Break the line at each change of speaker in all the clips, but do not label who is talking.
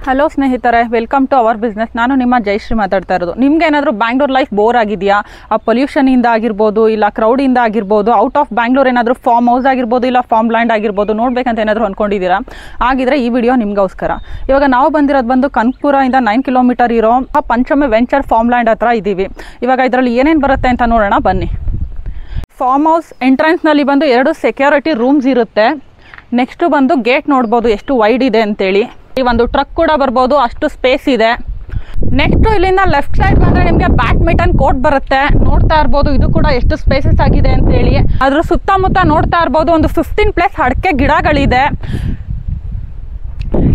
Hello ಸ್ನೇಹಿತರೆ, welcome to our business. ನಾನು ನಿಮ್ಮ ಜಯಶ್ರೀ ಮಾತಾಡ್ತಾ ಇರೋದು. ನಿಮ್ಗೆ ಏನಾದರೂ ಬ್ಯಾಂಗ್ಳೂರ್ ಲೈಫ್ ಬೋರ್ ಆಗಿದೆಯಾ? ಆ ಪೊಲ್ಯೂಷನಿಂದ ಆಗಿರ್ಬೋದು, ಇಲ್ಲ ಕ್ರೌಡಿಂದ ಆಗಿರ್ಬೋದು, ಔಟ್ ಆಫ್ ಬ್ಯಾಂಗ್ಳೂರ್ ಏನಾದರೂ ಫಾರ್ಮ್ ಹೌಸ್ ಆಗಿರ್ಬೋದು, ಇಲ್ಲ ಫಾರ್ಮ್ ಲ್ಯಾಂಡ್ ಆಗಿರ್ಬೋದು ನೋಡ್ಬೇಕಂತ ಏನಾದರೂ ಅಂದ್ಕೊಂಡಿದ್ದೀರಾ? ಆಗಿದ್ರೆ ಈ ವಿಡಿಯೋ ನಿಮಗೋಸ್ಕರ. ಇವಾಗ ನಾವು ಬಂದಿರೋದು ಕನಕಪುರದಿಂದ 9 ಕಿಲೋಮೀಟರ್ ಇರೋ ಪಂಚಮಿ ವೆಂಚರ್ ಫಾರ್ಮ್ ಲ್ಯಾಂಡ್ ಹತ್ರ ಇದ್ದೀವಿ. ಇವಾಗ ಇದರಲ್ಲಿ ಏನೇನು ಬರುತ್ತೆ ಅಂತ ನೋಡೋಣ ಬನ್ನಿ. ಫಾರ್ಮ್ ಹೌಸ್ ಎಂಟ್ರೆನ್ಸ್ನಲ್ಲಿ 2 ಸೆಕ್ಯೂರಿಟಿ ರೂಮ್ಸ್ ಇರುತ್ತೆ. ನೆಕ್ಸ್ಟು ಗೇಟ್ ನೋಡ್ಬೋದು ಎಷ್ಟು ವೈಡ್ ಇದೆ ಅಂತೇಳಿ. ಈ ಒಂದು ಟ್ರಕ್ ಕೂಡ ಬರ್ಬೋದು, ಅಷ್ಟು ಸ್ಪೇಸ್ ಇದೆ. ನೆಕ್ಸ್ಟ್ ಇಲ್ಲಿಂದ ಲೆಫ್ಟ್ ಸೈಡ್ ಬಂದರೆ ನಿಮಗೆ ಬ್ಯಾಡ್ಮಿಂಟನ್ ಕೋರ್ಟ್ ಬರುತ್ತೆ. ನೋಡ್ತಾ ಇರ್ಬೋದು ಇದು ಕೂಡ ಎಷ್ಟು ಸ್ಪೇಸಸ್ ಆಗಿದೆ ಅಂತೇಳಿ. ಅದ್ರ ಸುತ್ತಮುತ್ತ ನೋಡ್ತಾ ಇರ್ಬೋದು ಒಂದು 15+ ಅಡಿಕೆ ಗಿಡಗಳಿದೆ.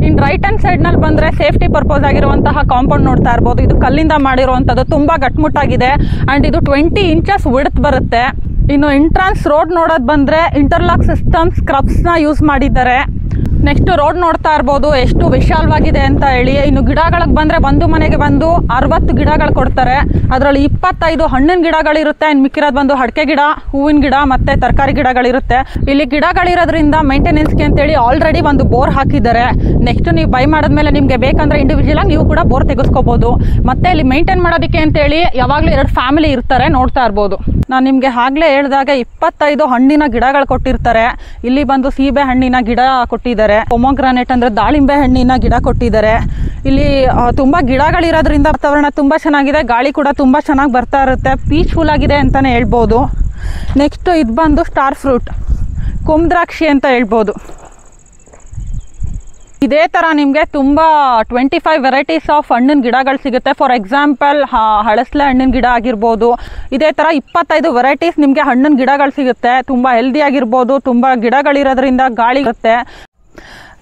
ಇನ್ನು ರೈಟ್ ಹ್ಯಾಂಡ್ ಸೈಡ್ನಲ್ಲಿ ಬಂದರೆ ಸೇಫ್ಟಿ ಪರ್ಪಸ್ ಆಗಿರುವಂತಹ ಕಾಂಪೌಂಡ್ ನೋಡ್ತಾ ಇರ್ಬೋದು. ಇದು ಕಲ್ಲಿಂದ ಮಾಡಿರುವಂಥದ್ದು, ತುಂಬ ಗಟ್ಮುಟ್ಟಾಗಿದೆ ಆ್ಯಂಡ್ ಇದು 20 ಇಂಚಸ್ ವಿಡ್ತ್ ಬರುತ್ತೆ. ಇನ್ನು ಎಂಟ್ರನ್ಸ್ ರೋಡ್ ನೋಡೋದು ಬಂದರೆ ಇಂಟರ್ಲಾಕ್ ಸಿಸ್ಟಮ್ ಸ್ಕ್ರಬ್ಸ್ನ ಯೂಸ್ ಮಾಡಿದ್ದಾರೆ. ನೆಕ್ಸ್ಟ್ ರೋಡ್ ನೋಡ್ತಾ ಇರ್ಬೋದು ಎಷ್ಟು ವಿಶಾಲವಾಗಿದೆ ಅಂತ ಹೇಳಿ. ಇನ್ನು ಗಿಡಗಳಿಗೆ ಬಂದರೆ ಒಂದು ಮನೆಗೆ 60 ಗಿಡಗಳು ಕೊಡ್ತಾರೆ. ಅದರಲ್ಲಿ 25 ಹಣ್ಣಿನ ಗಿಡಗಳಿರುತ್ತೆ. ಇನ್ನು ಮಿಕ್ಕಿರೋದು ಅಡಿಕೆ ಗಿಡ, ಹೂವಿನ ಗಿಡ ಮತ್ತು ತರಕಾರಿ ಗಿಡಗಳಿರುತ್ತೆ. ಇಲ್ಲಿ ಗಿಡಗಳಿರೋದ್ರಿಂದ ಮೇಂಟೆನೆನ್ಸ್ಗೆ ಅಂತೇಳಿ ಆಲ್ರೆಡಿ ಒಂದು ಬೋರ್ ಹಾಕಿದ್ದಾರೆ. ನೆಕ್ಸ್ಟ್ ನೀವು ಬೈ ಮಾಡಿದ್ಮೇಲೆ ನಿಮಗೆ ಬೇಕಂದರೆ ಇಂಡಿವಿಜುವಲಾಗಿ ನೀವು ಕೂಡ ಬೋರ್ ತೆಗೆಸ್ಕೋಬೋದು. ಮತ್ತು ಇಲ್ಲಿ ಮೇಂಟೈನ್ ಮಾಡೋದಕ್ಕೆ ಅಂತೇಳಿ ಯಾವಾಗಲೂ 2 ಫ್ಯಾಮಿಲಿ ಇರ್ತಾರೆ, ನೋಡ್ತಾ ಇರ್ಬೋದು. ನಾನು ನಿಮಗೆ ಆಗಲೇ ಹೇಳಿದಾಗ 25 ಹಣ್ಣಿನ ಗಿಡಗಳು ಕೊಟ್ಟಿರ್ತಾರೆ. ಇಲ್ಲಿ ಸೀಬೆ ಹಣ್ಣಿನ ಗಿಡ ಕೊಟ್ಟಿದ್ದಾರೆ. ಪೊಮೊಗ್ರಾನೇಟ್ ಅಂದರೆ ದಾಳಿಂಬೆ ಹಣ್ಣಿನ ಗಿಡ ಕೊಟ್ಟಿದ್ದಾರೆ. ಇಲ್ಲಿ ತುಂಬ ಗಿಡಗಳಿರೋದ್ರಿಂದ ವಾತಾವರಣ ತುಂಬ ಚೆನ್ನಾಗಿದೆ. ಗಾಳಿ ಕೂಡ ತುಂಬ ಚೆನ್ನಾಗಿ ಬರ್ತಾ ಇರುತ್ತೆ. ಪೀಸ್ಫುಲ್ ಆಗಿದೆ ಅಂತಲೇ ಹೇಳ್ಬೋದು. ನೆಕ್ಸ್ಟ್ ಇದು ಸ್ಟಾರ್ ಫ್ರೂಟ್, ಕುಮ್ದ್ರಾಕ್ಷಿ ಅಂತ ಹೇಳ್ಬೋದು. ಇದೇ ಥರ ನಿಮಗೆ ತುಂಬ 25 ವೆರೈಟೀಸ್ ಆಫ್ ಹಣ್ಣಿನ ಗಿಡಗಳು ಸಿಗುತ್ತೆ. ಫಾರ್ ಎಕ್ಸಾಂಪಲ್ ಹಳಸಲೆ ಹಣ್ಣಿನ ಗಿಡ ಆಗಿರ್ಬೋದು. ಇದೇ ಥರ 25 ವೆರೈಟೀಸ್ ನಿಮಗೆ ಹಣ್ಣಿನ ಗಿಡಗಳು ಸಿಗುತ್ತೆ. ತುಂಬ ಹೆಲ್ದಿ ಆಗಿರ್ಬೋದು. ತುಂಬ ಗಿಡಗಳಿರೋದ್ರಿಂದ ಗಾಳಿ ಇರುತ್ತೆ.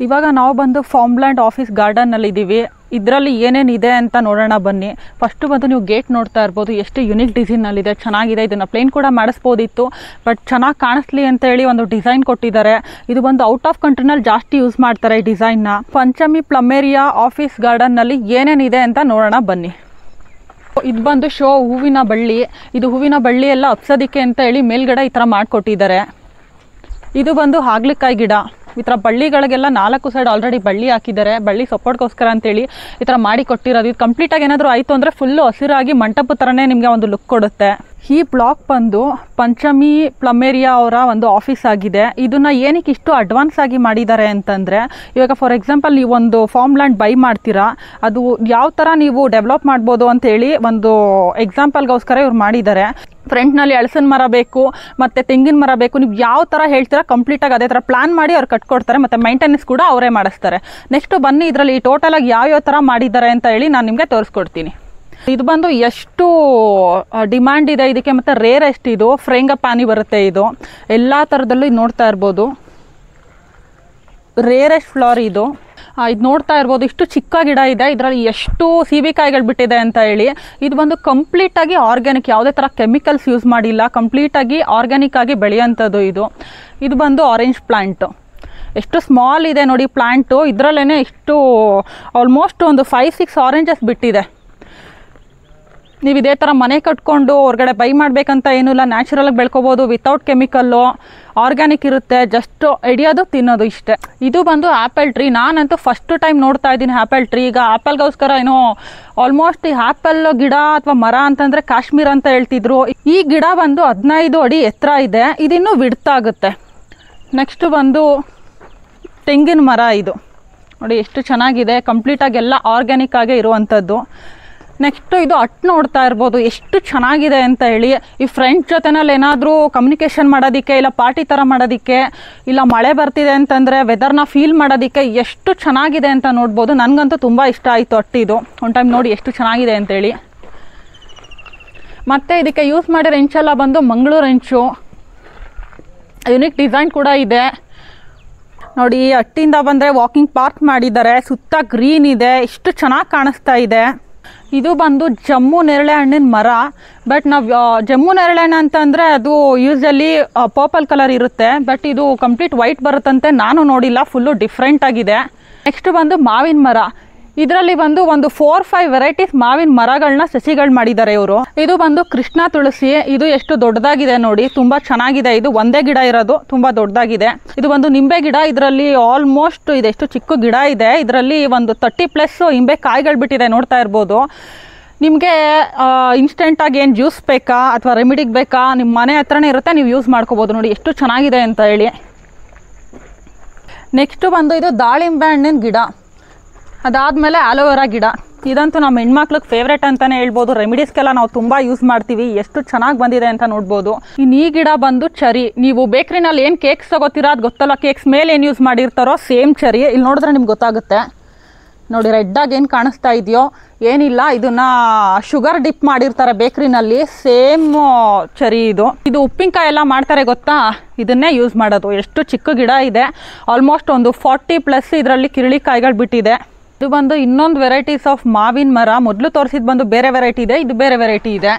ಇವಾಗ ನಾವು ಫಾರ್ಮ್ ಲ್ಯಾಂಡ್ ಆಫೀಸ್ ಗಾರ್ಡನ್ನಲ್ಲಿದ್ದೀವಿ. ಇದರಲ್ಲಿ ಏನೇನಿದೆ ಅಂತ ನೋಡೋಣ ಬನ್ನಿ. ಫಸ್ಟು ನೀವು ಗೇಟ್ ನೋಡ್ತಾ ಇರ್ಬೋದು, ಎಷ್ಟು ಯುನಿಕ್ ಡಿಸೈನಲ್ಲಿದೆ, ಚೆನ್ನಾಗಿದೆ. ಇದನ್ನು ಪ್ಲೇನ್ ಕೂಡ ಮಾಡಿಸ್ಬೋದಿತ್ತು, ಬಟ್ ಚೆನ್ನಾಗಿ ಕಾಣಿಸ್ಲಿ ಅಂತ ಹೇಳಿ ಒಂದು ಡಿಸೈನ್ ಕೊಟ್ಟಿದ್ದಾರೆ. ಇದು ಔಟ್ ಆಫ್ ಕಂಟ್ರಿನಲ್ಲಿ ಜಾಸ್ತಿ ಯೂಸ್ ಮಾಡ್ತಾರೆ ಈ ಡಿಸೈನ್ನ. ಪಂಚಮಿ ಪ್ಲಮೇರಿಯಾ ಆಫೀಸ್ ಗಾರ್ಡನ್ನಲ್ಲಿ ಏನೇನಿದೆ ಅಂತ ನೋಡೋಣ ಬನ್ನಿ. ಇದು ಶೋ ಹೂವಿನ ಬಳ್ಳಿ. ಇದು ಹೂವಿನ ಬಳ್ಳಿ ಎಲ್ಲ ಹಬ್ಸೋದಕ್ಕೆ ಅಂತ ಹೇಳಿ ಮೇಲ್ಗಡೆ ಈ ಥರ ಮಾಡಿಕೊಟ್ಟಿದ್ದಾರೆ. ಇದು ಹಾಗಲಕಾಯಿ ಗಿಡ. ಈ ಥರ ಬಳ್ಳಿಗಳಿಗೆಲ್ಲ 4 ಸೈಡ್ ಆಲ್ರೆಡಿ ಬಳ್ಳಿ ಹಾಕಿದ್ದಾರೆ. ಬಳ್ಳಿ ಸಪೋರ್ಟ್ಗೋಸ್ಕರ ಅಂತೇಳಿ ಈ ಥರ ಮಾಡಿ ಕೊಟ್ಟಿರೋದು. ಇದು ಕಂಪ್ಲೀಟಾಗಿ ಏನಾದರೂ ಆಯಿತು ಅಂದರೆ ಫುಲ್ಲು ಹಸಿರಾಗಿ ಮಂಟಪ ಥರನೇ ನಿಮಗೆ ಒಂದು ಲುಕ್ ಕೊಡುತ್ತೆ. ಈ ಬ್ಲಾಕ್ ಪಂಚಮಿ ಪ್ಲಮೇರಿಯಾ ಅವರ ಒಂದು ಆಫೀಸ್ ಆಗಿದೆ. ಇದನ್ನು ಏನಕ್ಕೆ ಇಷ್ಟು ಅಡ್ವಾನ್ಸ್ ಆಗಿ ಮಾಡಿದ್ದಾರೆ ಅಂತಂದರೆ, ಇವಾಗ ಫಾರ್ ಎಕ್ಸಾಂಪಲ್ ನೀವು ಒಂದು ಫಾರ್ಮ್ ಲ್ಯಾಂಡ್ ಬೈ ಮಾಡ್ತೀರಾ, ಅದು ಯಾವ ಥರ ನೀವು ಡೆವಲಪ್ ಮಾಡ್ಬೋದು ಅಂತೇಳಿ ಒಂದು ಎಕ್ಸಾಂಪಲ್ಗೋಸ್ಕರ ಇವ್ರು ಮಾಡಿದ್ದಾರೆ. ಫ್ರಂಟ್ನಲ್ಲಿ ಹಲಸಿನ ಮರ ಬೇಕು ಮತ್ತು ತೆಂಗಿನ ಮರ ಬೇಕು, ನೀವು ಯಾವ ಥರ ಹೇಳ್ತೀರಾ ಕಂಪ್ಲೀಟಾಗಿ ಅದೇ ಥರ ಪ್ಲಾನ್ ಮಾಡಿ ಅವ್ರು ಕಟ್ಕೊಡ್ತಾರೆ. ಮತ್ತು ಮೈಂಟೆನೆನ್ಸ್ ಕೂಡ ಅವರೇ ಮಾಡಿಸ್ತಾರೆ. ನೆಕ್ಸ್ಟ್ ಬನ್ನಿ ಇದರಲ್ಲಿ ಟೋಟಲಾಗಿ ಯಾವ್ಯಾವ ಥರ ಮಾಡಿದ್ದಾರೆ ಅಂತ ಹೇಳಿ ನಾನು ನಿಮಗೆ ತೋರಿಸ್ಕೊಡ್ತೀನಿ. ಇದು ಎಷ್ಟು ಡಿಮ್ಯಾಂಡ್ ಇದೆ ಇದಕ್ಕೆ, ಮತ್ತು ರೇರ್ ಎಷ್ಟಿದು ಫ್ರೇಂಗಪಾನಿ ಬರುತ್ತೆ. ಇದು ಎಲ್ಲ ಥರದಲ್ಲೂ ಇದು ನೋಡ್ತಾ ಇರ್ಬೋದು. ರೇರೆಸ್ಟ್ ಫ್ಲವರ್ ಇದು ನೋಡ್ತಾ ಇರ್ಬೋದು. ಇಷ್ಟು ಚಿಕ್ಕ ಗಿಡ ಇದೆ, ಇದರಲ್ಲಿ ಎಷ್ಟು ಸೀಬೆಕಾಯಿಗಳು ಬಿಟ್ಟಿದೆ ಅಂತ ಹೇಳಿ. ಇದು ಕಂಪ್ಲೀಟಾಗಿ ಆರ್ಗ್ಯಾನಿಕ್, ಯಾವುದೇ ಥರ ಕೆಮಿಕಲ್ಸ್ ಯೂಸ್ ಮಾಡಿಲ್ಲ. ಕಂಪ್ಲೀಟಾಗಿ ಆರ್ಗ್ಯಾನಿಕ್ ಆಗಿ ಬೆಳೆಯೋಂಥದ್ದು ಇದು ಆರೆಂಜ್ ಪ್ಲಾಂಟು. ಎಷ್ಟು ಸ್ಮಾಲ್ ಇದೆ ನೋಡಿ ಪ್ಲಾಂಟು. ಇದರಲ್ಲೇ ಇಷ್ಟು ಆಲ್ಮೋಸ್ಟ್ ಒಂದು 5-6 ಆರೆಂಜಸ್ ಬಿಟ್ಟಿದೆ. ನೀವು ಇದೇ ಥರ ಮನೆ ಕಟ್ಕೊಂಡು ಹೊರಗಡೆ ಬೈ ಮಾಡಬೇಕಂತ ಏನೂ ಇಲ್ಲ, ನ್ಯಾಚುರಲಾಗಿ ಬೆಳ್ಕೊಬೋದು. ವಿತೌಟ್ ಕೆಮಿಕಲ್ಲು, ಆರ್ಗ್ಯಾನಿಕ್ ಇರುತ್ತೆ. ಜಸ್ಟ್ ಹಿಡಿಯೋದು ತಿನ್ನೋದು ಇಷ್ಟೇ. ಇದು ಆ್ಯಪಲ್ ಟ್ರೀ. ನಾನಂತೂ ಫಸ್ಟ್ ಟೈಮ್ ನೋಡ್ತಾ ಇದ್ದೀನಿ ಆ್ಯಪಲ್ ಟ್ರೀ. ಈಗ ಆ್ಯಪಲ್ಗೋಸ್ಕರ ಆಲ್ಮೋಸ್ಟ್ ಈ ಆ್ಯಪಲ್ ಗಿಡ ಅಥವಾ ಮರ ಅಂತಂದರೆ ಕಾಶ್ಮೀರ ಅಂತ ಹೇಳ್ತಿದ್ರು. ಈ ಗಿಡ 15 ಅಡಿ ಎತ್ತರ ಇದೆ. ಇದಿನ್ನೂ ವಿಡ್ತಾಗುತ್ತೆ. ನೆಕ್ಸ್ಟ್ ತೆಂಗಿನ ಮರ. ಇದು ನೋಡಿ ಎಷ್ಟು ಚೆನ್ನಾಗಿದೆ. ಕಂಪ್ಲೀಟಾಗಿ ಎಲ್ಲ ಆರ್ಗ್ಯಾನಿಕ್ ಆಗೇ ಇರುವಂಥದ್ದು. ನೆಕ್ಸ್ಟು ಇದು ನೋಡ್ತಾ ಇರ್ಬೋದು ಎಷ್ಟು ಚೆನ್ನಾಗಿದೆ ಅಂತ ಹೇಳಿ. ಈ ಫ್ರೆಂಡ್ಸ್ ಜೊತೆನಲ್ಲಿ ಏನಾದರೂ ಕಮ್ಯುನಿಕೇಷನ್ ಮಾಡೋದಕ್ಕೆ, ಇಲ್ಲ ಪಾರ್ಟಿ ಥರ ಮಾಡೋದಕ್ಕೆ, ಇಲ್ಲ ಮಳೆ ಬರ್ತಿದೆ ಅಂತಂದರೆ ವೆದರ್ನ ಫೀಲ್ ಮಾಡೋದಕ್ಕೆ ಎಷ್ಟು ಚೆನ್ನಾಗಿದೆ ಅಂತ ನೋಡ್ಬೋದು. ನನಗಂತೂ ತುಂಬ ಇಷ್ಟ ಆಯಿತು ಇದು. ಒಂದು ಟೈಮ್ ನೋಡಿ ಎಷ್ಟು ಚೆನ್ನಾಗಿದೆ ಅಂತೇಳಿ. ಮತ್ತು ಇದಕ್ಕೆ ಯೂಸ್ ಮಾಡಿರೋ ಹೆಂಚೆಲ್ಲ ಮಂಗಳೂರು ಹೆಂಚು. ಯುನಿಕ್ ಡಿಸೈನ್ ಕೂಡ ಇದೆ ನೋಡಿ. ಹಟ್ಟಿಂದ ಬಂದರೆ ವಾಕಿಂಗ್ ಪಾರ್ಕ್ ಮಾಡಿದ್ದಾರೆ. ಸುತ್ತ ಗ್ರೀನ್ ಇದೆ, ಎಷ್ಟು ಚೆನ್ನಾಗಿ ಕಾಣಿಸ್ತಾ ಇದೆ. ಇದು ಜಮ್ಮು ನೇರಳೆ ಹಣ್ಣಿನ ಮರ. ಬಟ್ ನಾವು ಜಮ್ಮು ನೇರಳೆ ಹಣ್ಣು ಅಂತಂದರೆ ಅದು ಯೂಸಲಿ ಪರ್ಪಲ್ ಕಲರ್ ಇರುತ್ತೆ. ಬಟ್ ಇದು ಕಂಪ್ಲೀಟ್ ವೈಟ್ ಬರುತ್ತಂತೆ. ನಾನು ನೋಡಿಲ್ಲ, ಫುಲ್ಲು ಡಿಫ್ರೆಂಟ್ ಆಗಿದೆ. ನೆಕ್ಸ್ಟ್ ಮಾವಿನ ಮರ. ಇದರಲ್ಲಿ ಬಂದು ಒಂದು 4-5 ವೆರೈಟೀಸ್ ಮಾವಿನ ಮರಗಳನ್ನ ಸಸಿಗಳು ಮಾಡಿದ್ದಾರೆ ಇವರು. ಇದು ಬಂದು ಕೃಷ್ಣ ತುಳಸಿ. ಇದು ಎಷ್ಟು ದೊಡ್ಡದಾಗಿದೆ ನೋಡಿ, ತುಂಬಾ ಚೆನ್ನಾಗಿದೆ. ಇದು ಒಂದೇ ಗಿಡ ಇರೋದು, ತುಂಬಾ ದೊಡ್ಡದಾಗಿದೆ. ಇದು ಒಂದು ನಿಂಬೆ ಗಿಡ. ಇದರಲ್ಲಿ ಆಲ್ಮೋಸ್ಟ್ ಇದೆಷ್ಟು ಚಿಕ್ಕ ಗಿಡ ಇದೆ. ಇದರಲ್ಲಿ ಒಂದು 30+ ನಿಂಬೆ ಕಾಯಿಗಳು ಬಿಟ್ಟಿದೆ, ನೋಡ್ತಾ ಇರ್ಬೋದು. ನಿಮಗೆ ಇನ್ಸ್ಟೆಂಟಾಗಿ ಏನು ಜ್ಯೂಸ್ ಬೇಕಾ ಅಥವಾ ರೆಮಿಡಿಗೆ ಬೇಕಾ, ನಿಮ್ಮ ಮನೆ ಹತ್ರನೇ ಇರುತ್ತೆ, ನೀವು ಯೂಸ್ ಮಾಡ್ಕೋಬೋದು. ನೋಡಿ ಎಷ್ಟು ಚೆನ್ನಾಗಿದೆ ಅಂತ ಹೇಳಿ. ನೆಕ್ಸ್ಟ್ ಬಂದು ಇದು ದಾಳಿಂಬೆ ಹಣ್ಣಿನ ಗಿಡ. ಅದಾದಮೇಲೆ ಆಲೋವೆರಾ ಗಿಡ. ಇದಂತೂ ನಮ್ಮ ಹೆಣ್ಮಕ್ಳಿಗೆ ಫೇವ್ರೇಟ್ ಅಂತಲೇ ಹೇಳ್ಬೋದು. ರೆಮಿಡೀಸ್ಗೆಲ್ಲ ನಾವು ತುಂಬ ಯೂಸ್ ಮಾಡ್ತೀವಿ. ಎಷ್ಟು ಚೆನ್ನಾಗಿ ಬಂದಿದೆ ಅಂತ ನೋಡ್ಬೋದು. ಇನ್ನು ಈ ಗಿಡ ಬಂದು ಚರಿ. ನೀವು ಬೇಕ್ರಿನಲ್ಲಿ ಏನು ಕೇಕ್ಸ್ ತಗೋತೀರಾ ಅದು ಗೊತ್ತಲ್ಲ, ಕೇಕ್ಸ್ ಮೇಲೆ ಏನು ಯೂಸ್ ಮಾಡಿರ್ತಾರೋ ಸೇಮ್ ಚರಿ. ಇಲ್ಲಿ ನೋಡಿದ್ರೆ ನಿಮ್ಗೆ ಗೊತ್ತಾಗುತ್ತೆ ನೋಡಿ, ರೆಡ್ಡಾಗಿ ಏನು ಕಾಣಿಸ್ತಾ ಇದೆಯೋ ಏನಿಲ್ಲ, ಇದನ್ನ ಶುಗರ್ ಡಿಪ್ ಮಾಡಿರ್ತಾರೆ ಬೇಕ್ರಿನಲ್ಲಿ. ಸೇಮ್ ಚರಿ ಇದು. ಇದು ಉಪ್ಪಿನಕಾಯಿ ಎಲ್ಲ ಮಾಡ್ತಾರೆ ಗೊತ್ತಾ, ಇದನ್ನೇ ಯೂಸ್ ಮಾಡೋದು. ಎಷ್ಟು ಚಿಕ್ಕ ಗಿಡ ಇದೆ, ಆಲ್ಮೋಸ್ಟ್ ಒಂದು 40+ ಇದರಲ್ಲಿ ಕಿರಳಿಕಾಯಿಗಳು ಬಿಟ್ಟಿದೆ. ಇದು ಬಂದು ಇನ್ನೊಂದು ವೆರೈಟೀಸ್ ಆಫ್ ಮಾವಿನ ಮರ. ಮೊದಲು ತೋರಿಸಿದ್ದು ಬಂದು ಬೇರೆ ವೆರೈಟಿ ಇದೆ, ಇದು ಬೇರೆ ವೆರೈಟಿ ಇದೆ.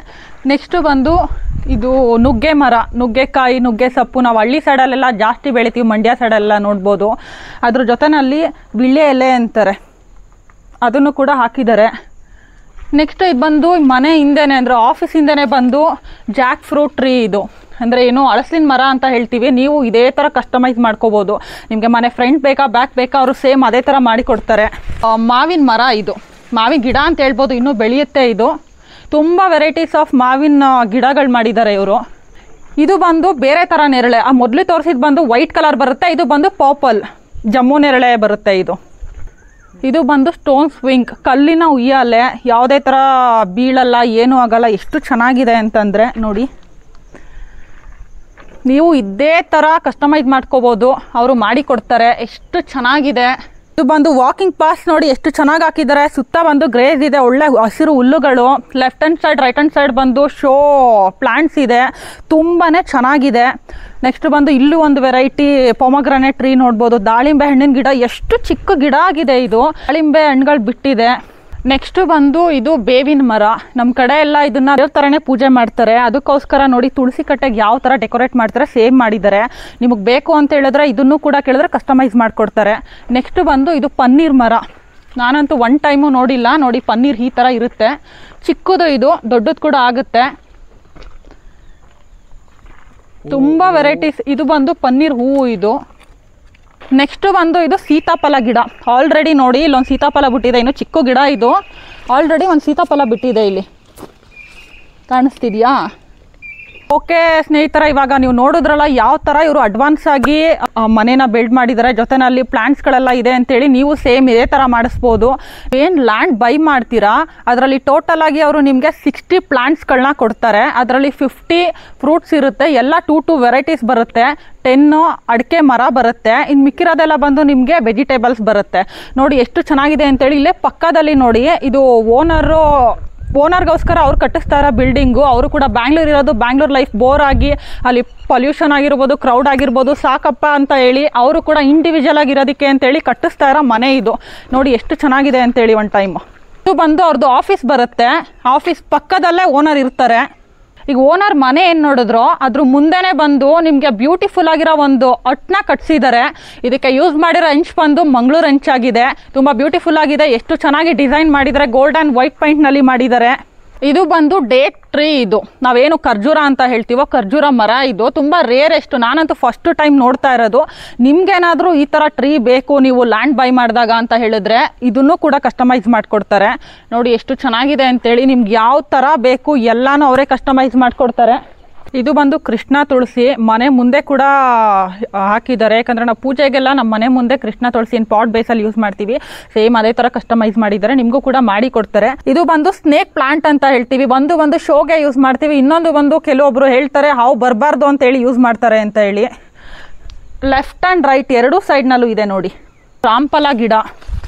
ನೆಕ್ಸ್ಟ್ ಬಂದು ಇದು ನುಗ್ಗೆ ಮರ. ನುಗ್ಗೆಕಾಯಿ, ನುಗ್ಗೆ ಸೊಪ್ಪು ನಾವು ಹಳ್ಳಿ ಸೈಡಲ್ಲೆಲ್ಲ ಜಾಸ್ತಿ ಬೆಳಿತೀವಿ, ಮಂಡ್ಯ ಸೈಡೆಲ್ಲ ನೋಡ್ಬೋದು. ಅದ್ರ ಜೊತೆನಲ್ಲಿ ವಿಳ್ಳೆ ಎಲೆ ಅಂತಾರೆ, ಅದನ್ನು ಕೂಡ ಹಾಕಿದ್ದಾರೆ. ನೆಕ್ಸ್ಟ್ ಇದು ಬಂದು ಮನೆ ಹಿಂದೆನೇ ಅಂದರೆ ಆಫೀಸ್ ಹಿಂದೆನೇ ಬಂದು ಜಾಕ್ ಫ್ರೂಟ್ ಟ್ರೀ. ಇದು ಅಂದರೆ ಏನು, ಹಲಸಿನ ಮರ ಅಂತ ಹೇಳ್ತೀವಿ. ನೀವು ಇದೇ ಥರ ಕಸ್ಟಮೈಸ್ ಮಾಡ್ಕೋಬೋದು. ನಿಮಗೆ ಮನೆ ಫ್ರಂಟ್ ಬೇಕಾ ಬ್ಯಾಕ್ ಬೇಕಾ, ಅವರು ಸೇಮ್ ಅದೇ ಥರ ಮಾಡಿ ಕೊಡ್ತಾರೆ. ಮಾವಿನ ಮರ. ಇದು ಮಾವಿನ ಗಿಡ ಅಂತ ಹೇಳ್ಬೋದು, ಇನ್ನೂ ಬೆಳೆಯುತ್ತೆ. ಇದು ತುಂಬ ವೆರೈಟೀಸ್ ಆಫ್ ಮಾವಿನ ಗಿಡಗಳು ಮಾಡಿದ್ದಾರೆ ಇವರು. ಇದು ಬಂದು ಬೇರೆ ಥರ ನೇರಳೆ. ಆ ಮೊದಲು ತೋರಿಸಿದ್ದು ಬಂದು ವೈಟ್ ಕಲರ್ ಬರುತ್ತೆ, ಇದು ಬಂದು ಪರ್ಪಲ್ ಜಮ್ಮು ನೇರಳೆ ಬರುತ್ತೆ. ಇದು ಬಂದು ಸ್ಟೋನ್ ಸ್ವಿಂಗ್, ಕಲ್ಲಿನ ಉಯ್ಯಾಲೆ. ಯಾವುದೇ ಥರ ಬೀಳಲ್ಲ, ಏನೂ ಆಗಲ್ಲ. ಎಷ್ಟು ಚೆನ್ನಾಗಿದೆ ಅಂತಂದರೆ ನೋಡಿ, ನೀವು ಇದೇ ಥರ ಕಸ್ಟಮೈಸ್ ಮಾಡ್ಕೋಬೋದು, ಅವರು ಮಾಡಿ ಕೊಡ್ತಾರೆ. ಎಷ್ಟು ಚೆನ್ನಾಗಿದೆ. ಇದು ಬಂದು ವಾಕಿಂಗ್ ಪಾಸ್. ನೋಡಿ ಎಷ್ಟು ಚೆನ್ನಾಗಿ ಹಾಕಿದ್ದಾರೆ. ಸುತ್ತ ಬಂದು ಗ್ರೇಸ್ ಇದೆ, ಒಳ್ಳೆ ಹಸಿರು ಹುಲ್ಲುಗಳು. Left hand side, right hand side ಬಂದು ಶೋ ಪ್ಲಾಂಟ್ಸ್ ಇದೆ, ತುಂಬಾ ಚೆನ್ನಾಗಿದೆ. ನೆಕ್ಸ್ಟ್ ಬಂದು ಇಲ್ಲೂ ಒಂದು ವೆರೈಟಿ ಪೊಮಗ್ರಾನೇಟ್ ಟ್ರೀ ನೋಡ್ಬೋದು. ದಾಳಿಂಬೆ ಹಣ್ಣಿನ ಗಿಡ. ಎಷ್ಟು ಚಿಕ್ಕ ಗಿಡ ಆಗಿದೆ ಇದು, ದಾಳಿಂಬೆ ಹಣ್ಣುಗಳು ಬಿಟ್ಟಿದೆ. ನೆಕ್ಸ್ಟ್ ಬಂದು ಇದು ಬೇವಿನ ಮರ. ನಮ್ಮ ಕಡೆ ಎಲ್ಲ ಇದನ್ನ ದೇವ್ರ ಥರನೇ ಪೂಜೆ ಮಾಡ್ತಾರೆ. ಅದಕ್ಕೋಸ್ಕರ ನೋಡಿ ತುಳಸಿ ಕಟ್ಟೆಗೆ ಯಾವ ಥರ ಡೆಕೋರೇಟ್ ಮಾಡ್ತಾರೆ ಸೇಮ್ ಮಾಡಿದ್ದಾರೆ. ನಿಮಗೆ ಬೇಕು ಅಂತ ಹೇಳಿದ್ರೆ ಇದನ್ನು ಕೂಡ ಕೇಳಿದ್ರೆ ಕಸ್ಟಮೈಸ್ ಮಾಡಿಕೊಡ್ತಾರೆ. ನೆಕ್ಸ್ಟ್ ಬಂದು ಇದು ಪನ್ನೀರ್ ಮರ. ನಾನಂತೂ ಒನ್ ಟೈಮು ನೋಡಿಲ್ಲ. ನೋಡಿ ಪನ್ನೀರ್ ಈ ಥರ ಇರುತ್ತೆ, ಚಿಕ್ಕದು. ಇದು ದೊಡ್ಡದು ಕೂಡ ಆಗುತ್ತೆ. ತುಂಬ ವೆರೈಟೀಸ್. ಇದು ಬಂದು ಪನ್ನೀರ್ ಹೂವು. ಇದು ನೆಕ್ಸ್ಟ್ ಬಂದು ಇದು ಸೀತಾಫಲ ಗಿಡ. ಆಲ್ರೆಡಿ ನೋಡಿ ಇಲ್ಲೊಂದು ಸೀತಾಫಲ ಬಿಟ್ಟಿದೆ. ಇನ್ನು ಚಿಕ್ಕ ಗಿಡ ಇದು, ಆಲ್ರೆಡಿ ಒಂದು ಸೀತಾಫಲ ಬಿಟ್ಟಿದೆ. ಇಲ್ಲಿ ಕಾಣಿಸ್ತಿದ್ಯಾ? ಓಕೆ ಸ್ನೇಹಿತರ, ಇವಾಗ ನೀವು ನೋಡಿದ್ರಲ್ಲ ಯಾವ ಥರ ಇವರು ಅಡ್ವಾನ್ಸ್ ಆಗಿ ಮನೇನ ಬಿಲ್ಡ್ ಮಾಡಿದ್ದಾರೆ. ಜೊತೆನಲ್ಲಿ ಪ್ಲಾಂಟ್ಸ್ಗಳೆಲ್ಲ ಇದೆ ಅಂತೇಳಿ ನೀವು ಸೇಮ್ ಇದೇ ಥರ ಮಾಡಿಸ್ಬೋದು. ಏನು ಲ್ಯಾಂಡ್ ಬೈ ಮಾಡ್ತೀರಾ ಅದರಲ್ಲಿ ಟೋಟಲ್ ಆಗಿ ಅವರು ನಿಮಗೆ 60 ಪ್ಲಾಂಟ್ಸ್ಗಳನ್ನ ಕೊಡ್ತಾರೆ. ಅದರಲ್ಲಿ 50 ಫ್ರೂಟ್ಸ್ ಇರುತ್ತೆ. ಎಲ್ಲ 2 ವೆರೈಟೀಸ್ ಬರುತ್ತೆ. 10 ಅಡಿಕೆ ಮರ ಬರುತ್ತೆ. ಇನ್ನು ಮಿಕ್ಕಿರೋದೆಲ್ಲ ಬಂದು ನಿಮಗೆ ವೆಜಿಟೇಬಲ್ಸ್ ಬರುತ್ತೆ. ನೋಡಿ ಎಷ್ಟು ಚೆನ್ನಾಗಿದೆ ಅಂತೇಳಿ. ಇಲ್ಲೇ ಪಕ್ಕದಲ್ಲಿ ನೋಡಿ, ಇದು ಓನರ್ಗೋಸ್ಕರ ಅವ್ರು ಕಟ್ಟಿಸ್ತಾ ಇರೋ ಬಿಲ್ಡಿಂಗು. ಅವರು ಕೂಡ ಬ್ಯಾಂಗ್ಳೂರ್ ಇರೋದು. ಬ್ಯಾಂಗ್ಳೂರ್ ಲೈಫ್ ಬೋರ್ ಆಗಿ ಅಲ್ಲಿ ಪೊಲ್ಯೂಷನ್ ಆಗಿರ್ಬೋದು, ಕ್ರೌಡ್ ಆಗಿರ್ಬೋದು, ಸಾಕಪ್ಪ ಅಂತ ಹೇಳಿ ಅವರು ಕೂಡ ಇಂಡಿವಿಜುವಲ್ ಆಗಿರೋದಕ್ಕೆ ಅಂತೇಳಿ ಕಟ್ಟಿಸ್ತಾ ಇರೋ ಮನೆ ಇದು. ನೋಡಿ ಎಷ್ಟು ಚೆನ್ನಾಗಿದೆ ಅಂತೇಳಿ. ಒಂದು ಟೈಮ್ ಇದು ಬಂದು ಅವ್ರದ್ದು ಆಫೀಸ್ ಬರುತ್ತೆ. ಆಫೀಸ್ ಪಕ್ಕದಲ್ಲೇ ಓನರ್ ಇರ್ತಾರೆ. ಈಗ ಓನರ್ ಮನೆ ಏನು ನೋಡಿದ್ರು ಅದ್ರ ಮುಂದೆನೇ ಬಂದು ನಿಮಗೆ ಬ್ಯೂಟಿಫುಲ್ ಆಗಿರೋ ಒಂದು ಹಟ್ನ ಕಟ್ಸಿದ್ದಾರೆ. ಇದಕ್ಕೆ ಯೂಸ್ ಮಾಡಿರೋ ಹೆಂಚ್ ಬಂದು ಮಂಗಳೂರು ಹೆಂಚಾಗಿದೆ. ತುಂಬ ಬ್ಯೂಟಿಫುಲ್ ಆಗಿದೆ. ಎಷ್ಟು ಚೆನ್ನಾಗಿ ಡಿಸೈನ್ ಮಾಡಿದ್ದಾರೆ. ಗೋಲ್ಡ್ ಆ್ಯಂಡ್ ವೈಟ್ ಪೈಂಟ್ನಲ್ಲಿ ಮಾಡಿದ್ದಾರೆ. ಇದು ಬಂದು ಡೇಟ್ ಟ್ರೀ. ಇದು ನಾವೇನು ಖರ್ಜೂರ ಅಂತ ಹೇಳ್ತೀವೋ ಖರ್ಜೂರ ಮರ. ಇದು ತುಂಬ ರೇರೆಸ್ಟ್. ನಾನಂತೂ ಫಸ್ಟ್ ಟೈಮ್ ನೋಡ್ತಾ ಇರೋದು. ನಿಮ್ಗೇನಾದರೂ ಈ ಥರ ಟ್ರೀ ಬೇಕು ನೀವು ಲ್ಯಾಂಡ್ ಬೈ ಮಾಡಿದಾಗ ಅಂತ ಹೇಳಿದ್ರೆ ಇದನ್ನು ಕೂಡ ಕಸ್ಟಮೈಸ್ ಮಾಡಿಕೊಡ್ತಾರೆ. ನೋಡಿ ಎಷ್ಟು ಚೆನ್ನಾಗಿದೆ ಅಂತೇಳಿ. ನಿಮ್ಗೆ ಯಾವ ಥರ ಬೇಕು ಎಲ್ಲನೂ ಅವರೇ ಕಸ್ಟಮೈಸ್ ಮಾಡಿಕೊಡ್ತಾರೆ. ಇದು ಬಂದು ಕೃಷ್ಣ ತುಳಸಿ. ಮನೆ ಮುಂದೆ ಕೂಡ ಹಾಕಿದ್ದಾರೆ. ಯಾಕಂದರೆ ನಾವು ಪೂಜೆಗೆಲ್ಲ ನಮ್ಮ ಮನೆ ಮುಂದೆ ಕೃಷ್ಣ ತುಳಸಿನ ಪಾಟ್ ಬೇಸಲ್ಲಿ ಯೂಸ್ ಮಾಡ್ತೀವಿ. ಸೇಮ್ ಅದೇ ಥರ ಕಸ್ಟಮೈಸ್ ಮಾಡಿದ್ದಾರೆ. ನಿಮಗೂ ಕೂಡ ಮಾಡಿ ಕೊಡ್ತಾರೆ. ಇದು ಬಂದು ಸ್ನೇಕ್ ಪ್ಲಾಂಟ್ ಅಂತ ಹೇಳ್ತೀವಿ. ಒಂದು ಶೋಗೆ ಯೂಸ್ ಮಾಡ್ತೀವಿ. ಇನ್ನೊಂದು ಬಂದು ಕೆಲವೊಬ್ರು ಹೇಳ್ತಾರೆ ಹಾವು ಬರಬಾರ್ದು ಅಂತೇಳಿ ಯೂಸ್ ಮಾಡ್ತಾರೆ ಅಂತ ಹೇಳಿ. ಲೆಫ್ಟ್ ಆ್ಯಂಡ್ ರೈಟ್ ಎರಡೂ ಸೈಡ್ನಲ್ಲೂ ಇದೆ ನೋಡಿ. ರಾಂಪಲ ಗಿಡ.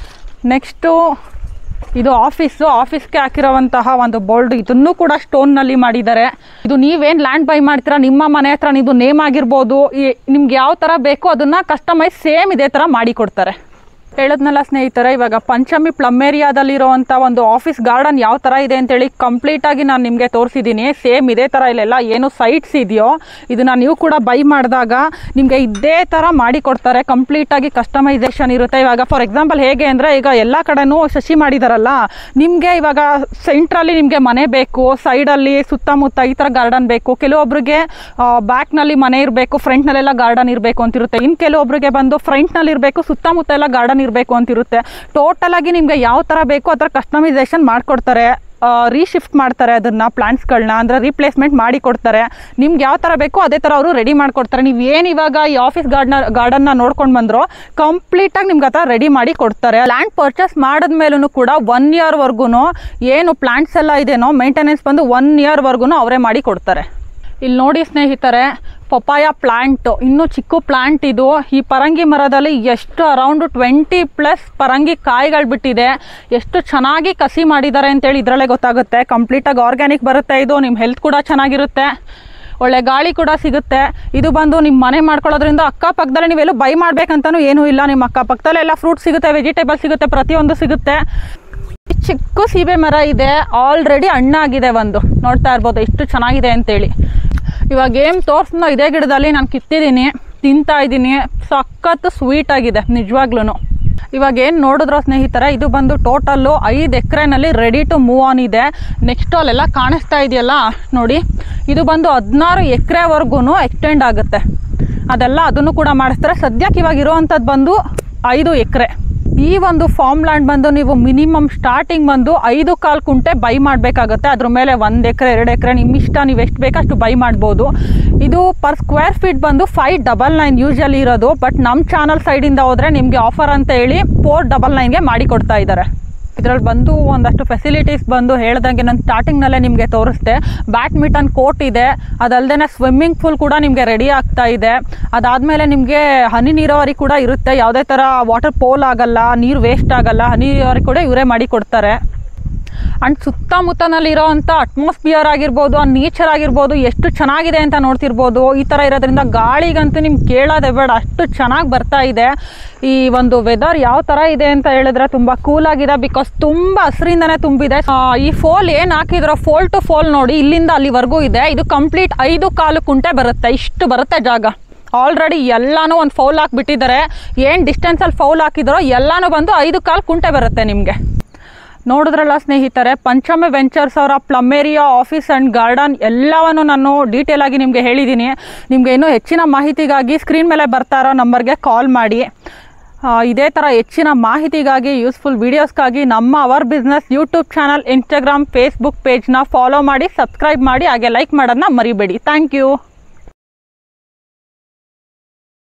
ನೆಕ್ಸ್ಟು ಇದು ಆಫೀಸ್ಗೆ ಹಾಕಿರುವಂತಹ ಒಂದು ಬೋಲ್ಡ್. ಇದನ್ನು ಕೂಡ ಸ್ಟೋನ್ನಲ್ಲಿ ಮಾಡಿದ್ದಾರೆ. ಇದು ನೀವೇನು ಲ್ಯಾಂಡ್ ಬೈ ಮಾಡ್ತೀರಾ ನಿಮ್ಮ ಮನೆ ಹತ್ರ ಇದು ನೇಮ್ ಆಗಿರ್ಬೋದು, ನಿಮ್ಗೆ ಯಾವ ಥರ ಬೇಕೋ ಅದನ್ನು ಕಸ್ಟಮೈಸ್ ಸೇಮ್ ಇದೇ ಥರ ಮಾಡಿ ಕೊಡ್ತಾರೆ. ಹೇಳದ್ನಲ್ಲ ಸ್ನೇಹಿತರೆ, ಇವಾಗ ಪಂಚಮಿ ಪ್ಲಮ್ ಏರಿಯಾದಲ್ಲಿರುವಂಥ ಒಂದು ಆಫೀಸ್ ಗಾರ್ಡನ್ ಯಾವ ಥರ ಇದೆ ಅಂತೇಳಿ ಕಂಪ್ಲೀಟಾಗಿ ನಾನು ನಿಮಗೆ ತೋರಿಸಿದ್ದೀನಿ. ಸೇಮ್ ಇದೇ ಥರ ಇಲ್ಲೆಲ್ಲ ಏನು ಸೈಟ್ಸ್ ಇದೆಯೋ ಇದನ್ನು ನೀವು ಕೂಡ ಬೈ ಮಾಡಿದಾಗ ನಿಮಗೆ ಇದೇ ಥರ ಮಾಡಿಕೊಡ್ತಾರೆ. ಕಂಪ್ಲೀಟಾಗಿ ಕಸ್ಟಮೈಸೇಷನ್ ಇರುತ್ತೆ. ಇವಾಗ ಫಾರ್ ಎಕ್ಸಾಂಪಲ್ ಹೇಗೆ ಅಂದರೆ, ಈಗ ಎಲ್ಲ ಕಡೆನೂ ಸಸಿ ಮಾಡಿದಾರಲ್ಲ, ನಿಮಗೆ ಇವಾಗ ಸೆಂಟ್ರಲ್ಲಿ ನಿಮಗೆ ಮನೆ ಬೇಕು, ಸೈಡಲ್ಲಿ ಸುತ್ತಮುತ್ತ ಈ ಥರ ಗಾರ್ಡನ್ ಬೇಕು. ಕೆಲವೊಬ್ಬರಿಗೆ ಬ್ಯಾಕ್ನಲ್ಲಿ ಮನೆ ಇರಬೇಕು, ಫ್ರಂಟ್ನಲ್ಲೆಲ್ಲ ಗಾರ್ಡನ್ ಇರಬೇಕು ಅಂತಿರುತ್ತೆ. ಇನ್ನು ಕೆಲವೊಬ್ಬರಿಗೆ ಬಂದು ಫ್ರಂಟ್ನಲ್ಲಿ ಇರಬೇಕು, ಸುತ್ತಮುತ್ತ ಎಲ್ಲ ಗಾರ್ಡನ್ ಇರಬೇಕು ಅಂತಿರುತ್ತೆ. ಟೋಟಲ್ ಆಗಿ ನಿಮಗೆ ಯಾವ ಥರ ಬೇಕು ಆ ಥರ ಕಸ್ಟಮೈಸೇಷನ್ ಮಾಡಿಕೊಡ್ತಾರೆ. ರೀಶಿಫ್ಟ್ ಮಾಡ್ತಾರೆ ಅದನ್ನು, ಪ್ಲಾಂಟ್ಸ್ಗಳನ್ನ ಅಂದರೆ ರೀಪ್ಲೇಸ್ಮೆಂಟ್ ಮಾಡಿ ಕೊಡ್ತಾರೆ. ನಿಮ್ಗೆ ಯಾವ ಥರ ಬೇಕೋ ಅದೇ ಥರ ಅವರು ರೆಡಿ ಮಾಡಿಕೊಡ್ತಾರೆ. ನೀವು ಏನು ಇವಾಗ ಈ ಆಫೀಸ್ ಗಾರ್ಡನ್ನ ನೋಡ್ಕೊಂಡು ಬಂದರೂ ಕಂಪ್ಲೀಟಾಗಿ ನಿಮ್ಗೆ ಆ ಥರ ರೆಡಿ ಮಾಡಿ ಕೊಡ್ತಾರೆ. ಪ್ಲಾಂಟ್ ಪರ್ಚೇಸ್ ಮಾಡಿದ್ಮೇಲೂ ಕೂಡ 1 ಇಯರ್ವರೆಗೂ ಏನು ಪ್ಲಾಂಟ್ಸ್ ಎಲ್ಲ ಇದೆನೋ ಮೇಂಟೆನೆನ್ಸ್ ಬಂದು 1 ಇಯರ್ವರೆಗೂ ಅವರೇ ಮಾಡಿ ಕೊಡ್ತಾರೆ. ಇಲ್ಲಿ ನೋಡಿ ಸ್ನೇಹಿತರೆ, ಪಪಾಯ ಪ್ಲಾಂಟ್ ಇನ್ನೂ ಚಿಕ್ಕ ಪ್ಲಾಂಟ್ ಇದು. ಈ ಪರಂಗಿ ಮರದಲ್ಲಿ ಎಷ್ಟು ಅರೌಂಡ್ 20+ ಪರಂಗಿ ಕಾಯಿಗಳು ಬಿಟ್ಟಿದೆ. ಎಷ್ಟು ಚೆನ್ನಾಗಿ ಕಸಿ ಮಾಡಿದ್ದಾರೆ ಅಂತೇಳಿ ಇದರಲ್ಲೇ ಗೊತ್ತಾಗುತ್ತೆ. ಕಂಪ್ಲೀಟಾಗಿ ಆರ್ಗ್ಯಾನಿಕ್ ಬರುತ್ತೆ ಇದು. ನಿಮ್ಮ ಹೆಲ್ತ್ ಕೂಡ ಚೆನ್ನಾಗಿರುತ್ತೆ, ಒಳ್ಳೆ ಗಾಳಿ ಕೂಡ ಸಿಗುತ್ತೆ. ಇದು ಬಂದು ನಿಮ್ಮ ಮನೆ ಮಾಡ್ಕೊಳ್ಳೋದ್ರಿಂದ ಅಕ್ಕಪಕ್ಕದಲ್ಲಿ ನೀವೆಲ್ಲೂ ಬೈ ಮಾಡಬೇಕಂತನೂ ಏನೂ ಇಲ್ಲ. ನಿಮ್ಮ ಅಕ್ಕಪಕ್ಕದಲ್ಲೆಲ್ಲ ಫ್ರೂಟ್ ಸಿಗುತ್ತೆ, ವೆಜಿಟೇಬಲ್ ಸಿಗುತ್ತೆ, ಪ್ರತಿಯೊಂದು ಸಿಗುತ್ತೆ. ಚಿಕ್ಕ ಸೀಬೆ ಮರ ಇದೆ, ಆಲ್ರೆಡಿ ಹಣ್ಣಾಗಿದೆ ಒಂದು. ನೋಡ್ತಾ ಇರ್ಬೋದು ಎಷ್ಟು ಚೆನ್ನಾಗಿದೆ ಅಂತೇಳಿ. ಇವಾಗ ಏನು ತೋರಿಸ್ನೋ ಇದೇ ಗಿಡದಲ್ಲಿ ನಾನು ಕಿತ್ತಿದ್ದೀನಿ, ತಿಂತಾ ಇದ್ದೀನಿ. ಸಖತ್ತು ಸ್ವೀಟ್ ಆಗಿದೆ ನಿಜವಾಗ್ಲೂ. ಇವಾಗ ಏನು ನೋಡಿದ್ರೋ ಸ್ನೇಹಿತರೆ, ಇದು ಬಂದು ಟೋಟಲ್ಲು 5 ಎಕರೆನಲ್ಲಿ ರೆಡಿ ಟು ಮೂವ್ ಆನ್ ಇದೆ. ನೆಕ್ಸ್ಟ್ ಅಲ್ಲೆಲ್ಲ ಕಾಣಿಸ್ತಾ ಇದೆಯಲ್ಲ ನೋಡಿ, ಇದು ಬಂದು 16 ಎಕರೆವರೆಗೂ ಎಕ್ಸ್ಟೆಂಡ್ ಆಗುತ್ತೆ. ಅದೆಲ್ಲ ಅದನ್ನು ಕೂಡ ಮಾಡಿಸ್ತಾರೆ. ಸದ್ಯಕ್ಕೆ ಇವಾಗ ಇರೋವಂಥದ್ದು ಬಂದು 5 ಎಕರೆ. ಈ ಒಂದು ಫಾರ್ಮ್ ಲ್ಯಾಂಡ್ ಬಂದು ನೀವು ಮಿನಿಮಮ್ ಸ್ಟಾರ್ಟಿಂಗ್ ಬಂದು 5.25 ಕುಂಟೆ ಬೈ ಮಾಡಬೇಕಾಗುತ್ತೆ. ಅದ್ರ ಮೇಲೆ 1 ಎಕರೆ 2 ಎಕರೆ ನಿಮ್ಮ ಇಷ್ಟ, ನೀವು ಎಷ್ಟು ಬೇಕಷ್ಟು ಬೈ ಮಾಡ್ಬೋದು. ಇದು ಪರ್ ಸ್ಕ್ವೇರ್ ಫೀಟ್ ಬಂದು 599 ಯೂಶಲಿ ಇರೋದು. ಬಟ್ ನಮ್ಮ ಚಾನಲ್ ಸೈಡಿಂದ ಹೋದರೆ ನಿಮಗೆ ಆಫರ್ ಅಂತ ಹೇಳಿ 499ಗೆ ಮಾಡಿ ಕೊಡ್ತಾ ಇದ್ದಾರೆ. ಇದರಲ್ಲಿ ಬಂದು ಒಂದಷ್ಟು ಫೆಸಿಲಿಟೀಸ್ ಬಂದು ಹೇಳ್ದಂಗೆ ನಾನು ಸ್ಟಾರ್ಟಿಂಗ್ನಲ್ಲೇ ನಿಮಗೆ ತೋರಿಸ್ದೆ. ಬ್ಯಾಡ್ಮಿಂಟನ್ ಕೋರ್ಟ್ ಇದೆ, ಅದಲ್ಲದೆ ಸ್ವಿಮ್ಮಿಂಗ್ ಪೂಲ್ ಕೂಡ ನಿಮಗೆ ರೆಡಿ ಆಗ್ತಾ ಇದೆ. ಅದಾದಮೇಲೆ ನಿಮಗೆ ಹನಿ ನೀರಾವರಿ ಕೂಡ ಇರುತ್ತೆ. ಯಾವುದೇ ಥರ ವಾಟರ್ ಪೋಲ್ ಆಗಲ್ಲ, ನೀರು ವೇಸ್ಟ್ ಆಗಲ್ಲ. ಹನಿ ನೀರಾವರಿ ಕೂಡ ಇವರೇ ಮಾಡಿ ಕೊಡ್ತಾರೆ. ಆ್ಯಂಡ್ ಸುತ್ತಮುತ್ತನಲ್ಲಿರೋ ಅಂಥ ಅಟ್ಮಾಸ್ಫಿಯರ್ ಆಗಿರ್ಬೋದು, ಆ ನೇಚರ್ ಆಗಿರ್ಬೋದು ಎಷ್ಟು ಚೆನ್ನಾಗಿದೆ ಅಂತ ನೋಡ್ತಿರ್ಬೋದು. ಈ ಥರ ಇರೋದ್ರಿಂದ ಗಾಳಿಗಂತೂ ನಿಮ್ಗೆ ಕೇಳೋದೇ ಬೇಡ, ಅಷ್ಟು ಚೆನ್ನಾಗಿ ಬರ್ತಾ ಇದೆ. ಈ ಒಂದು ವೆದರ್ ಯಾವ ಥರ ಇದೆ ಅಂತ ಹೇಳಿದ್ರೆ ತುಂಬ ಕೂಲಾಗಿದೆ. ಬಿಕಾಸ್ ತುಂಬ ಹಸಿರಿಂದನೇ ತುಂಬಿದೆ. ಈ ಫೋಲ್ ಏನು ಹಾಕಿದ್ರೋ ಫೋಲ್ ಟು ಫೋಲ್ ನೋಡಿ, ಇಲ್ಲಿಂದ ಅಲ್ಲಿವರೆಗೂ ಇದೆ. ಇದು ಕಂಪ್ಲೀಟ್ 5.25 ಕುಂಟೆ ಬರುತ್ತೆ, ಇಷ್ಟು ಬರುತ್ತೆ ಜಾಗ. ಆಲ್ರೆಡಿ ಎಲ್ಲನೂ ಒಂದು ಫೌಲ್ ಹಾಕಿಬಿಟ್ಟಿದ್ದಾರೆ. ಏನು ಡಿಸ್ಟೆನ್ಸಲ್ಲಿ ಫೌಲ್ ಹಾಕಿದ್ರೋ ಎಲ್ಲನೂ ಬಂದು 5.25 ಕುಂಟೆ ಬರುತ್ತೆ ನಿಮಗೆ. ನೋಡಿದ್ರಲ್ಲ ಸ್ನೇಹಿತರೆ, ಪಂಚಮಿ ವೆಂಚರ್ಸ್ ಅವರ plum area office and garden ಎಲ್ಲವನ್ನು ನಾನು ಡೀಟೇಲ್ ಆಗಿ ನಿಮಗೆ ಹೇಳಿದ್ದೀನಿ. ನಿಮಗೆ ಇನ್ನೂ ಹೆಚ್ಚಿನ ಮಾಹಿತಿಗಾಗಿ ಸ್ಕ್ರೀನ್ ಮೇಲೆ ಬರ್ತಾ ಇರೋ ನಂಬರ್ಗೆ ಕಾಲ್ ಮಾಡಿ. ಇದೇ ಥರ ಹೆಚ್ಚಿನ ಮಾಹಿತಿಗಾಗಿ, ಯೂಸ್ಫುಲ್ ವೀಡಿಯೋಸ್ಗಾಗಿ ನಮ್ಮ our business YouTube channel, Instagram, Facebook ಪೇಜ್ನ ಫಾಲೋ ಮಾಡಿ, ಸಬ್ಸ್ಕ್ರೈಬ್ ಮಾಡಿ, ಹಾಗೆ ಲೈಕ್ ಮಾಡೋದನ್ನ ಮರಿಬೇಡಿ. Thank you.